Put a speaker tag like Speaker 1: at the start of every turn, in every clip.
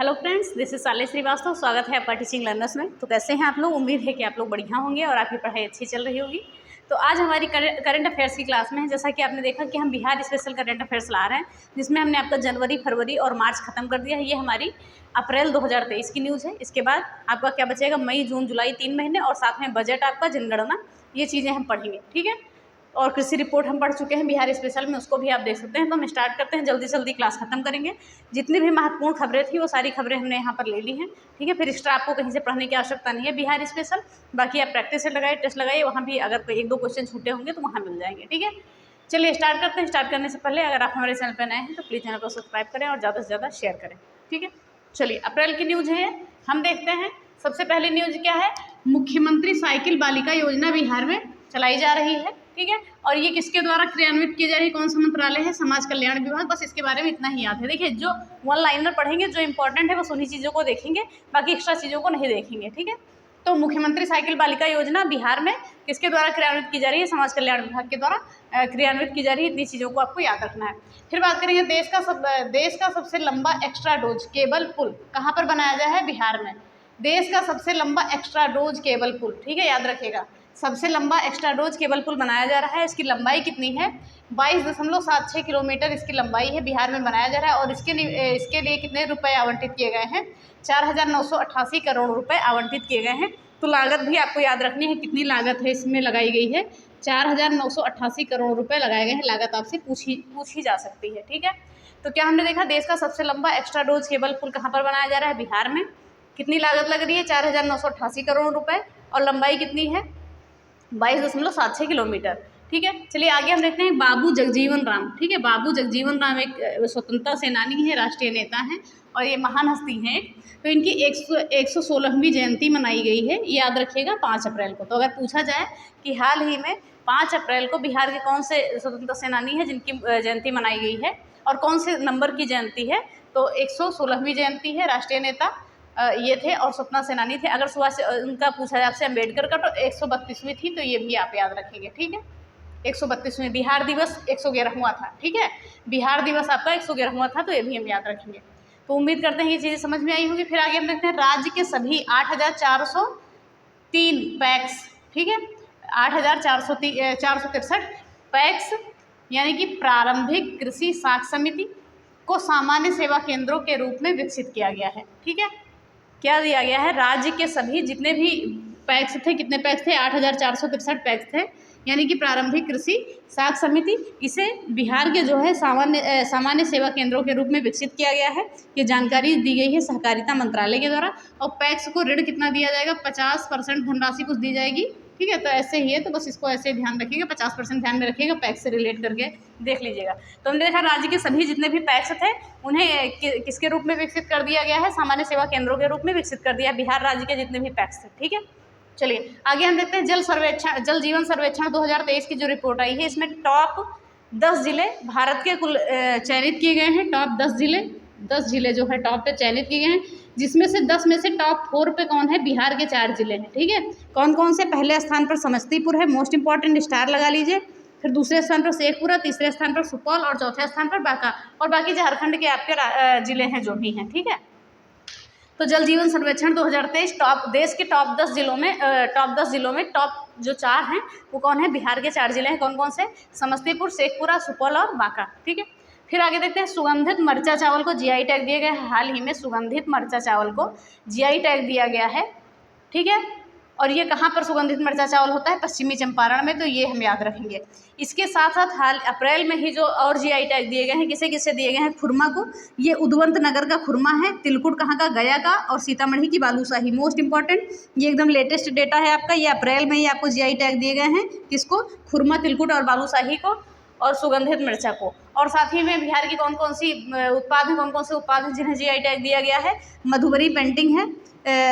Speaker 1: Hello friends, this is साले श्रीवास्तव। स्वागत है आपका टीचिंग लर्नर्स में। तो कैसे हैं आप लोग? उम्मीद है कि आप लोग बढ़िया होंगे और आपकी पढ़ाई अच्छी चल रही होगी। तो आज हमारी करंट अफेयर्स की क्लास में है। जैसा कि आपने देखा कि हम बिहार स्पेशल करंट अफेयर्स ला रहे हैं, जिसमें हमने आपका जनवरी, फरवरी और मार्च खत्म कर दिया है। ये हमारी अप्रैल 2023 की न्यूज़ है। इसके बाद आपका क्या बचेगा? मई, जून, जुलाई 3 महीने और साथ में बजट आपका, जनगणना, ये चीज़ें हम पढ़ेंगे। ठीक है। और कृषि रिपोर्ट हम पढ़ चुके हैं बिहार स्पेशल में, उसको भी आप देख सकते हैं। तो हम स्टार्ट करते हैं, जल्दी जल्दी क्लास खत्म करेंगे। जितनी भी महत्वपूर्ण खबरें थी वो सारी खबरें हमने यहाँ पर ले ली हैं। ठीक है। फिर एक्स्ट्रा आपको कहीं से पढ़ने की आवश्यकता नहीं है बिहार स्पेशल। बाकी आप प्रैक्टिस से लगाइए, टेस्ट लगाइए, वहाँ भी अगर कोई 1-2 क्वेश्चन छूटे होंगे तो वहाँ मिल जाएंगे। ठीक है। चलिए स्टार्ट करते हैं। स्टार्ट करने से पहले अगर आप हमारे चैनल पर नए हैं तो प्लीज़ चैनल को सब्सक्राइब करें और ज़्यादा से ज़्यादा शेयर करें। ठीक है। चलिए अप्रैल की न्यूज़ है, हम देखते हैं। सबसे पहले न्यूज़ क्या है? मुख्यमंत्री साइकिल बालिका योजना बिहार में चलाई जा रही है। ठीक है। और ये किसके द्वारा क्रियान्वित की जा रही है? कौन सा मंत्रालय है? समाज कल्याण विभाग। बस इसके बारे में इतना ही याद है। देखिए, जो वन लाइनर पढ़ेंगे, जो इंपॉर्टेंट है बस उन्हीं चीज़ों को देखेंगे, बाकी एक्स्ट्रा चीज़ों को नहीं देखेंगे। ठीक है। तो मुख्यमंत्री साइकिल बालिका योजना बिहार में किसके द्वारा क्रियान्वित की जा रही है? समाज कल्याण विभाग के द्वारा क्रियान्वित की जा रही है। इतनी चीज़ों को आपको याद रखना है। फिर बात करेंगे देश का सबसे लंबा एक्स्ट्रा डोज केबल पुल कहाँ पर बनाया गया है? बिहार में। देश का सबसे लंबा एक्स्ट्रा डोज केबल पुल, ठीक है, याद रखिएगा। सबसे लंबा एक्स्ट्रा डोज केबल पुल बनाया जा रहा है। इसकी लंबाई कितनी है? 22.76 किलोमीटर इसकी लंबाई है। बिहार में बनाया जा रहा है। और इसके लिए कितने रुपए आवंटित किए गए हैं? 4,988 करोड़ रुपए आवंटित किए गए हैं। तो लागत भी आपको याद रखनी है, कितनी लागत है इसमें लगाई गई है? 4,988 करोड़ रुपए लगाए गए हैं। लागत आपसे पूछी जा सकती है। ठीक है। तो क्या हमने देखा? देश का सबसे लंबा एक्स्ट्रा डोज केबल पुल कहाँ पर बनाया जा रहा है? बिहार में। कितनी लागत लग रही है? 4,988 करोड़ रुपए। और लंबाई कितनी है? 22.76 किलोमीटर। ठीक है। चलिए आगे हम देखते हैं बाबू जगजीवन राम। ठीक है। बाबू जगजीवन राम एक स्वतंत्रता सेनानी है, राष्ट्रीय नेता हैं और ये महान हस्ती हैं। तो इनकी 116वीं जयंती मनाई गई है, ये याद रखिएगा, 5 अप्रैल को। तो अगर पूछा जाए कि हाल ही में 5 अप्रैल को बिहार के कौन से स्वतंत्रता सेनानी है जिनकी जयंती मनाई गई है और कौन से नंबर की जयंती है, तो 116वीं जयंती है। राष्ट्रीय नेता ये थे और स्वतंत्रता सेनानी थे। अगर सुबह से उनका पूछा जाए आपसे अम्बेडकर का, तो 132वीं थी, तो ये भी आप याद रखेंगे। ठीक है। 132वें बिहार दिवस 111वां था। ठीक है। बिहार दिवस आपका 111वां था, तो ये भी हम याद रखेंगे। तो उम्मीद करते हैं ये चीज़ें समझ में आई होगी। फिर आगे हम देखते हैं राज्य के सभी 8,403 पैक्स, ठीक है, 8,463 पैक्स यानी कि प्रारंभिक कृषि साख समिति को सामान्य सेवा केंद्रों के रूप में विकसित किया गया है। ठीक है। क्या दिया गया है? राज्य के सभी जितने भी पैक्स थे, कितने पैक्स थे? 8,463 पैक्स थे, यानी कि प्रारंभिक कृषि साख समिति, इसे बिहार के जो है सामान्य सेवा केंद्रों के रूप में विकसित किया गया है। ये जानकारी दी गई है सहकारिता मंत्रालय के द्वारा। और पैक्स को ऋण कितना दिया जाएगा? 50% धनराशि कुछ दी जाएगी। ठीक है। तो ऐसे ही है, तो बस इसको ऐसे ध्यान रखिएगा, 50% ध्यान में रखिएगा, पैक्स से रिलेट करके देख लीजिएगा। तो हमने देखा राज्य के सभी जितने भी पैक्स थे उन्हें किसके रूप में विकसित कर दिया गया है? सामान्य सेवा केंद्रों के रूप में विकसित कर दिया बिहार राज्य के जितने भी पैक्स थे। ठीक है। चलिए आगे हम देखते हैं जल जीवन सर्वेक्षण 2023 की जो रिपोर्ट आई है, इसमें टॉप 10 जिले भारत के कुल चयनित किए गए हैं। टॉप 10 जिले जो है टॉप पे चयनित किए गए हैं, जिसमें से 10 में से टॉप 4 पे कौन है? बिहार के 4 जिले हैं। ठीक है। कौन कौन से? पहले स्थान पर समस्तीपुर है, मोस्ट इंपॉर्टेंट, स्टार लगा लीजिए। फिर दूसरे स्थान पर शेखपुरा, तीसरे स्थान पर सुपौल और चौथे स्थान पर बांका। और बाकी झारखंड के आपके जिले हैं जो भी हैं। ठीक है। तो जल जीवन सर्वेक्षण 2023 देश के टॉप 10 जिलों में टॉप जो 4 हैं वो कौन है? बिहार के 4 जिले हैं। कौन कौन से? समस्तीपुर, शेखपुरा, सुपौल और बांका। ठीक है। फिर आगे देखते हैं सुगंधित मरचा चावल को जीआई टैग दिया गया है। हाल ही में सुगंधित मरचा चावल को जीआई टैग दिया गया है। ठीक है। और ये कहाँ पर सुगंधित मरचा चावल होता है? पश्चिमी चंपारण में। तो ये हम याद रखेंगे। इसके साथ साथ हाल अप्रैल में ही जो और जीआई टैग दिए गए हैं, किसे किसे दिए गए हैं? खुरमा को। ये उद्वंत नगर का खुरमा है। तिलकुट कहाँ का? गया का। और सीतामढ़ी की बालूशाही। मोस्ट इंपॉर्टेंट, ये एकदम लेटेस्ट डेटा है आपका। ये अप्रैल में ही आपको जीआई टैग दिए गए हैं। किसको? खुरमा, तिलकुट और बालूशाही को और सुगंधित मिर्चा को। और साथ ही में बिहार की कौन कौन से उत्पाद हैं जिन्हें जीआई टैग दिया गया है? मधुबरी पेंटिंग है,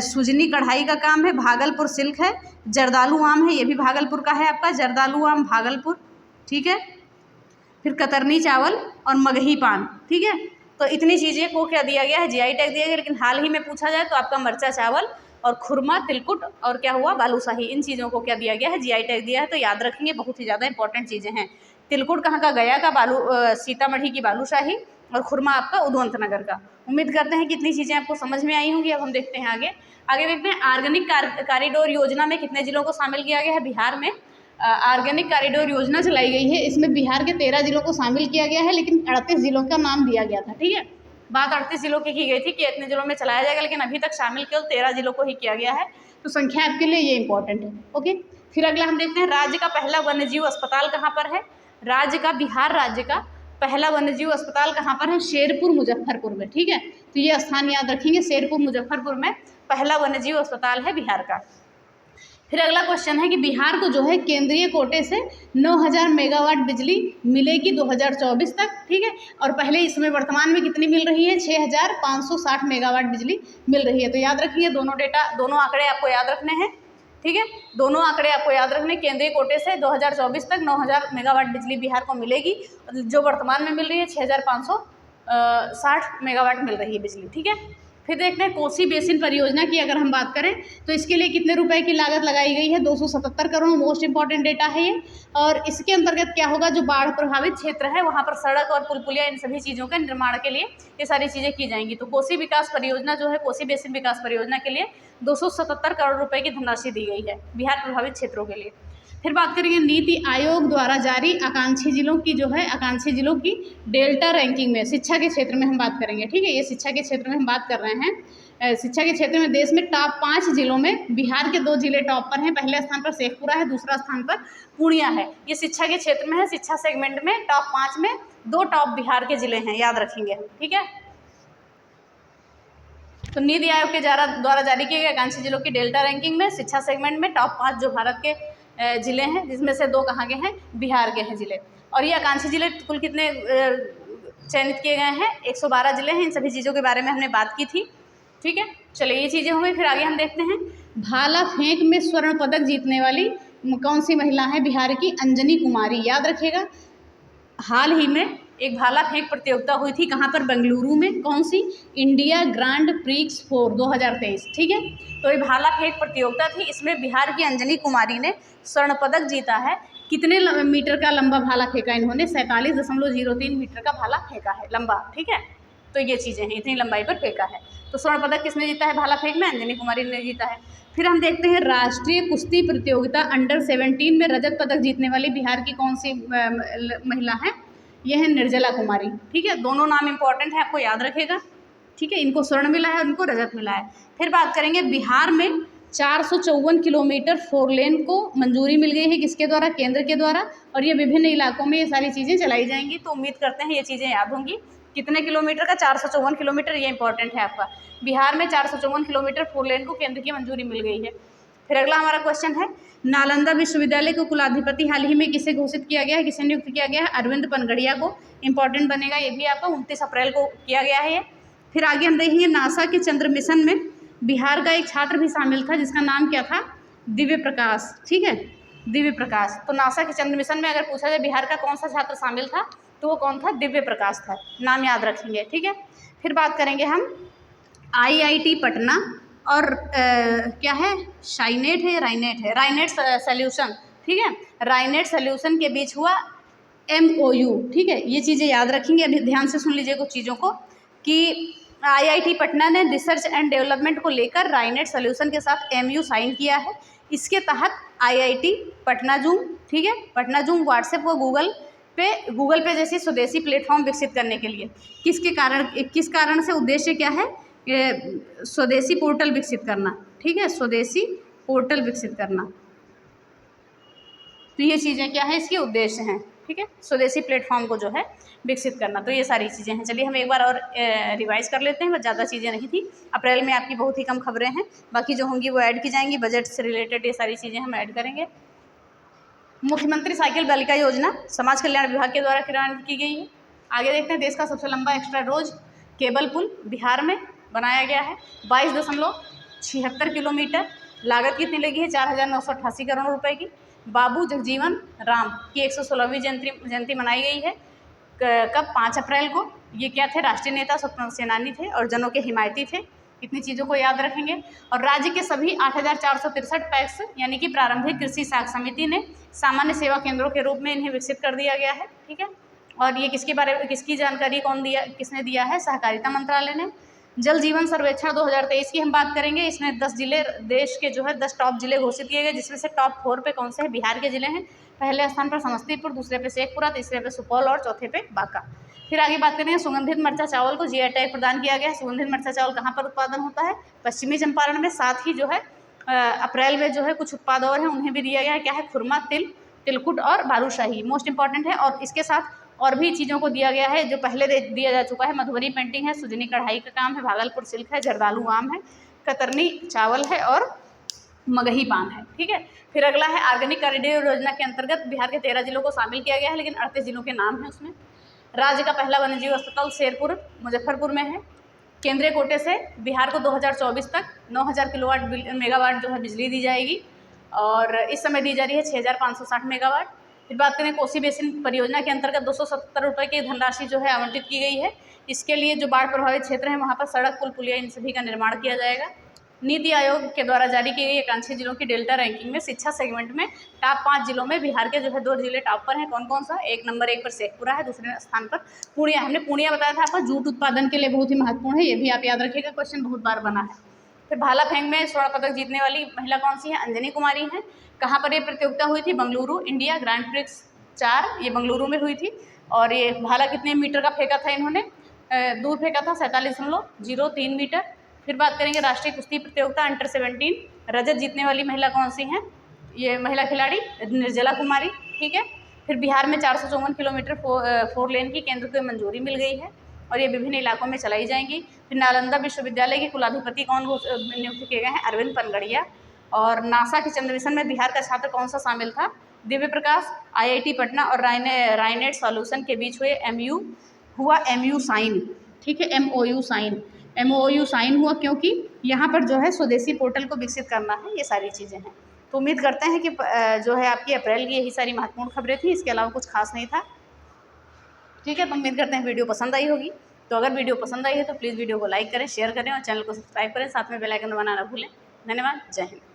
Speaker 1: सुजनी कढ़ाई का काम है, भागलपुर सिल्क है, जर्दालू आम है, ये भी भागलपुर का है आपका, जर्दालू आम भागलपुर। ठीक है। फिर कतरनी चावल और मगही पान। ठीक है। तो इतनी चीज़ें को क्या दिया गया है? जीआई टैग दिया गया। लेकिन हाल ही में पूछा जाए तो आपका मरचा चावल और खुरमा, तिलकुट और क्या हुआ? बालूशाही। इन चीज़ों को क्या दिया गया है? जीआई टैग दिया है। तो याद रखेंगे, बहुत ही ज़्यादा इंपॉर्टेंट चीज़ें हैं। तिलकुट कहाँ का? गया का। सीतामढ़ी की बालूशाही। और खुरमा आपका उद्वंत नगर का। उम्मीद करते हैं कि इतनी चीज़ें आपको समझ में आई होंगी। अब हम देखते हैं आगे देखते हैं ऑर्गेनिक कॉरिडोर योजना में कितने जिलों को शामिल किया गया है। बिहार में ऑर्गेनिक कॉरिडोर योजना चलाई गई है, इसमें बिहार के 13 जिलों को शामिल किया गया है, लेकिन 38 जिलों का नाम दिया गया था। ठीक है, बात 38 जिलों की गई थी कि इतने जिलों में चलाया जाएगा, लेकिन अभी तक शामिल केवल 13 जिलों को ही किया गया है। तो संख्या आपके लिए ये इंपॉर्टेंट है। ओके, फिर अगला हम देखते हैं राज्य का पहला वन्यजीव अस्पताल कहाँ पर है। बिहार राज्य का पहला वन्यजीव अस्पताल कहाँ पर है? शेरपुर मुजफ्फरपुर में। ठीक है, तो ये स्थान याद रखेंगे, शेरपुर मुजफ्फरपुर में पहला वन्यजीव अस्पताल है बिहार का। फिर अगला क्वेश्चन है कि बिहार को जो है केंद्रीय कोटे से 9000 मेगावाट बिजली मिलेगी 2024 तक। ठीक है, और पहले इसमें वर्तमान में कितनी मिल रही है? 6560 मेगावाट बिजली मिल रही है। तो याद रखिए, दोनों आंकड़े आपको याद रखने हैं। ठीक है, दोनों आंकड़े आपको याद रखने। केंद्रीय कोटे से 2024 तक 9000 मेगावाट बिजली बिहार को मिलेगी, जो वर्तमान में मिल रही है 6560 मेगावाट मिल रही है बिजली। ठीक है, फिर देखते हैं कोसी बेसिन परियोजना की अगर हम बात करें तो इसके लिए कितने रुपए की लागत लगाई गई है? 277 करोड़। मोस्ट इंपॉर्टेंट डेटा है ये। और इसके अंतर्गत क्या होगा? जो बाढ़ प्रभावित क्षेत्र है वहाँ पर सड़क और पुल पुलिया इन सभी चीज़ों के निर्माण के लिए ये सारी चीज़ें की जाएंगी। तो कोसी विकास परियोजना जो है, कोसी बेसिन विकास परियोजना के लिए 277 करोड़ रुपये की धनराशि दी गई है बिहार प्रभावित क्षेत्रों के लिए। फिर बात करेंगे नीति आयोग द्वारा जारी आकांक्षी जिलों की डेल्टा रैंकिंग में शिक्षा के क्षेत्र में हम बात करेंगे। ठीक है, ये शिक्षा के क्षेत्र में हम बात कर रहे हैं। शिक्षा के क्षेत्र में देश में टॉप 5 जिलों में बिहार के 2 जिले टॉप पर हैं। पहले स्थान पर शेखपुरा है, दूसरा स्थान पर पूर्णिया है। ये शिक्षा के क्षेत्र में है। शिक्षा सेगमेंट में टॉप 5 में 2 टॉप बिहार के जिले हैं, याद रखेंगे। ठीक है, तो नीति आयोग के द्वारा जारी किए गए आकांक्षी जिलों की डेल्टा रैंकिंग में शिक्षा सेगमेंट में टॉप 5 जो भारत के जिले हैं, जिसमें से 2 कहाँ के हैं? बिहार के हैं जिले। और ये आकांक्षी जिले कुल कितने चयनित किए गए हैं? 112 जिले हैं। इन सभी चीज़ों के बारे में हमने बात की थी। ठीक है, चलिए ये चीज़ें हो गई। फिर आगे हम देखते हैं भाला फेंक में स्वर्ण पदक जीतने वाली कौन सी महिला है? बिहार की अंजनी कुमारी। याद रखिएगा, हाल ही में एक भाला फेंक प्रतियोगिता हुई थी। कहाँ पर? बेंगलुरु में। कौन सी? India grand prix 4 2023। ठीक है, तो ये भाला फेंक प्रतियोगिता थी। इसमें बिहार की अंजनी कुमारी ने स्वर्ण पदक जीता है। कितने मीटर का लंबा भाला फेंका इन्होंने? 47.03 मीटर का भाला फेंका है लंबा। ठीक है, तो ये चीज़ें हैं, इतनी लंबाई पर फेंका है। तो स्वर्ण पदक किसने जीता है? भाला फेंक में अंजनी कुमारी ने जीता है। फिर हम देखते हैं राष्ट्रीय कुश्ती प्रतियोगिता अंडर 17 में रजत पदक जीतने वाली बिहार की कौन सी महिला है? यह है निर्जला कुमारी। ठीक है, दोनों नाम इंपॉर्टेंट है, आपको याद रखेगा। ठीक है, इनको स्वर्ण मिला है और इनको रजत मिला है। फिर बात करेंगे बिहार में 454 किलोमीटर 4 लेन को मंजूरी मिल गई है। किसके द्वारा? केंद्र के द्वारा। और ये विभिन्न इलाकों में ये सारी चीज़ें चलाई जाएंगी। तो उम्मीद करते हैं ये चीज़ें याद होंगी। कितने किलोमीटर का? 454 किलोमीटर, ये इंपॉर्टेंट है आपका। बिहार में 454 किलोमीटर 4 लेन को केंद्र की मंजूरी मिल गई है। फिर अगला हमारा क्वेश्चन है नालंदा विश्वविद्यालय को कुलाधिपति हाल ही में किसे घोषित किया गया है? किसे नियुक्त किया गया है? अरविंद पनगड़िया को। इंपॉर्टेंट बनेगा ये भी आपका। 29 अप्रैल को किया गया है ये। फिर आगे हम देखेंगे नासा के चंद्र मिशन में बिहार का एक छात्र भी शामिल था, जिसका नाम क्या था? दिव्य प्रकाश। ठीक है, दिव्य प्रकाश। तो नासा के चंद्र मिशन में अगर पूछा जाए बिहार का कौन सा छात्र शामिल था, तो वो कौन था? दिव्य प्रकाश था। नाम याद रखेंगे। ठीक है, फिर बात करेंगे हम IIT पटना और क्या है? शाइनेट है या राइनेट है? राइनेट सॉल्यूशन। ठीक है, राइनेट सॉल्यूशन के बीच हुआ MOU। ठीक है, ये चीज़ें याद रखेंगे। अभी ध्यान से सुन लीजिए कुछ चीज़ों को कि IIT पटना ने रिसर्च एंड डेवलपमेंट को लेकर राइनेट सॉल्यूशन के साथ MOU साइन किया है। इसके तहत IIT पटना जूम, ठीक है, पटना जूम व्हाट्सएप व गूगल पे जैसी स्वदेशी प्लेटफॉर्म विकसित करने के लिए किस कारण से उद्देश्य क्या है? स्वदेशी पोर्टल विकसित करना। ठीक है, स्वदेशी पोर्टल विकसित करना। तो ये चीज़ें क्या है? इसके उद्देश्य हैं। ठीक है, स्वदेशी प्लेटफॉर्म को जो है विकसित करना। तो ये सारी चीज़ें हैं। चलिए हम एक बार और रिवाइज कर लेते हैं। बस ज़्यादा चीज़ें नहीं थी। अप्रैल में आपकी बहुत ही कम खबरें हैं, बाकी जो होंगी वो ऐड की जाएंगी। बजट से रिलेटेड ये सारी चीज़ें हम ऐड करेंगे। मुख्यमंत्री साइकिल बालिका योजना समाज कल्याण विभाग के द्वारा क्रियान्वित की गई है। आगे देखते हैं देश का सबसे लंबा एक्स्ट्रा रोज केबल पुल बिहार में बनाया गया है 22.76 किलोमीटर। लागत कितनी लगी है? 4,988 करोड़ रुपए की। बाबू जगजीवन राम की 116वीं जयंती मनाई गई है। कब? 5 अप्रैल को। ये क्या थे? राष्ट्रीय नेता, स्वतंत्रता सेनानी थे और जनों के हिमायती थे। इतनी चीज़ों को याद रखेंगे। और राज्य के सभी 8,463 पैक्स यानी कि प्रारंभिक कृषि साख समिति ने सामान्य सेवा केंद्रों के रूप में इन्हें विकसित कर दिया गया है। ठीक है, और ये किसकी जानकारी किसने दिया है? सहकारिता मंत्रालय ने। जल जीवन सर्वेक्षण 2023 की हम बात करेंगे। इसमें 10 जिले देश के जो है 10 टॉप जिले घोषित किए गए, जिसमें से टॉप 4 पे कौन से हैं? बिहार के जिले हैं। पहले स्थान पर समस्तीपुर, दूसरे पे शेखपुरा, तीसरे पे सुपौल और चौथे पे बांका। फिर आगे बात करेंगे, सुगंधित मरचा चावल को जीआई टैग प्रदान किया गया है। सुगंधित मरचा चावल कहाँ पर उत्पादन होता है? पश्चिमी चंपारण में। साथ ही जो है अप्रैल में जो है कुछ उत्पाद और हैं, उन्हें भी दिया गया है। क्या है? खुरमा, तिल, तिलकुट और बालूशाही मोस्ट इंपॉर्टेंट है। और इसके साथ और भी चीज़ों को दिया गया है जो पहले दिया जा चुका है। मधुबनी पेंटिंग है, सुजनी कढ़ाई का काम है, भागलपुर सिल्क है, जर्दालू आम है, कतरनी चावल है और मगही पान है। ठीक है। फिर अगला है ऑर्गेनिक कॉरिडोर योजना के अंतर्गत बिहार के 13 जिलों को शामिल किया गया है, लेकिन 38 जिलों के नाम हैं उसमें। राज्य का पहला वन्यजीव अस्पताल शेरपुर मुजफ्फरपुर में है। केंद्रीय कोटे से बिहार को 2024 तक 9000 किलोवाट मेगावाट जो है बिजली दी जाएगी और इस समय दी जा रही है 6560 मेगावाट। फिर बात करें, कोसी बेसिन परियोजना के अंतर्गत 270 रुपये की धनराशि जो है आवंटित की गई है। इसके लिए जो बाढ़ प्रभावित क्षेत्र हैं वहाँ पर सड़क, पुल, पुलिया इन सभी का निर्माण किया जाएगा। नीति आयोग के द्वारा जारी की गई आकांक्षी जिलों की डेल्टा रैंकिंग में शिक्षा सेगमेंट में टॉप 5 जिलों में बिहार के जो है 2 जिले टॉप पर हैं। कौन कौन सा? नंबर 1 पर शेखपुरा है, दूसरे स्थान पर पूर्णिया। हमने पूर्णिया बताया था आपका जूट उत्पादन के लिए बहुत ही महत्वपूर्ण है, ये भी आप याद रखिएगा, क्वेश्चन बहुत बार बना है। फिर भाला फेंक में स्वर्ण पदक जीतने वाली महिला कौन सी है? अंजनी कुमारी हैं। कहाँ पर ये प्रतियोगिता हुई थी? बंगलुरु इंडिया ग्रैंड प्रिक्स 4 ये बंगलुरु में हुई थी। और ये भाला कितने मीटर का फेंका था इन्होंने? दूर फेंका था 47.03 मीटर। फिर बात करेंगे राष्ट्रीय कुश्ती प्रतियोगिता अंडर 17 रजत जीतने वाली महिला कौन सी हैं? ये महिला खिलाड़ी निर्जला कुमारी। ठीक है। फिर बिहार में 454 किलोमीटर 4 लेन की केंद्र को मंजूरी मिल गई है और ये विभिन्न इलाकों में चलाई जाएंगी। फिर नालंदा विश्वविद्यालय के कुलाधिपति कौन नियुक्त किए गए हैं? अरविंद पनगड़िया। और नासा के चंद्र मिशन में बिहार का छात्र कौन सा शामिल था? दिव्य प्रकाश। आईआईटी पटना और रायनेट सॉल्यूशन के बीच हुआ एमयू साइन। ठीक है, एमओयू साइन हुआ क्योंकि यहाँ पर जो है स्वदेशी पोर्टल को विकसित करना है। ये सारी चीज़ें हैं। तो उम्मीद करते हैं कि जो है आपकी अप्रैल की यही सारी महत्वपूर्ण खबरें थी, इसके अलावा कुछ खास नहीं था। ठीक है, तो उम्मीद करते हैं वीडियो पसंद आई होगी। तो अगर वीडियो पसंद आई है तो प्लीज़ वीडियो को लाइक करें, शेयर करें और चैनल को सब्सक्राइब करें, साथ में बेल आइकन दबाना ना भूलें। धन्यवाद। जय हिंद।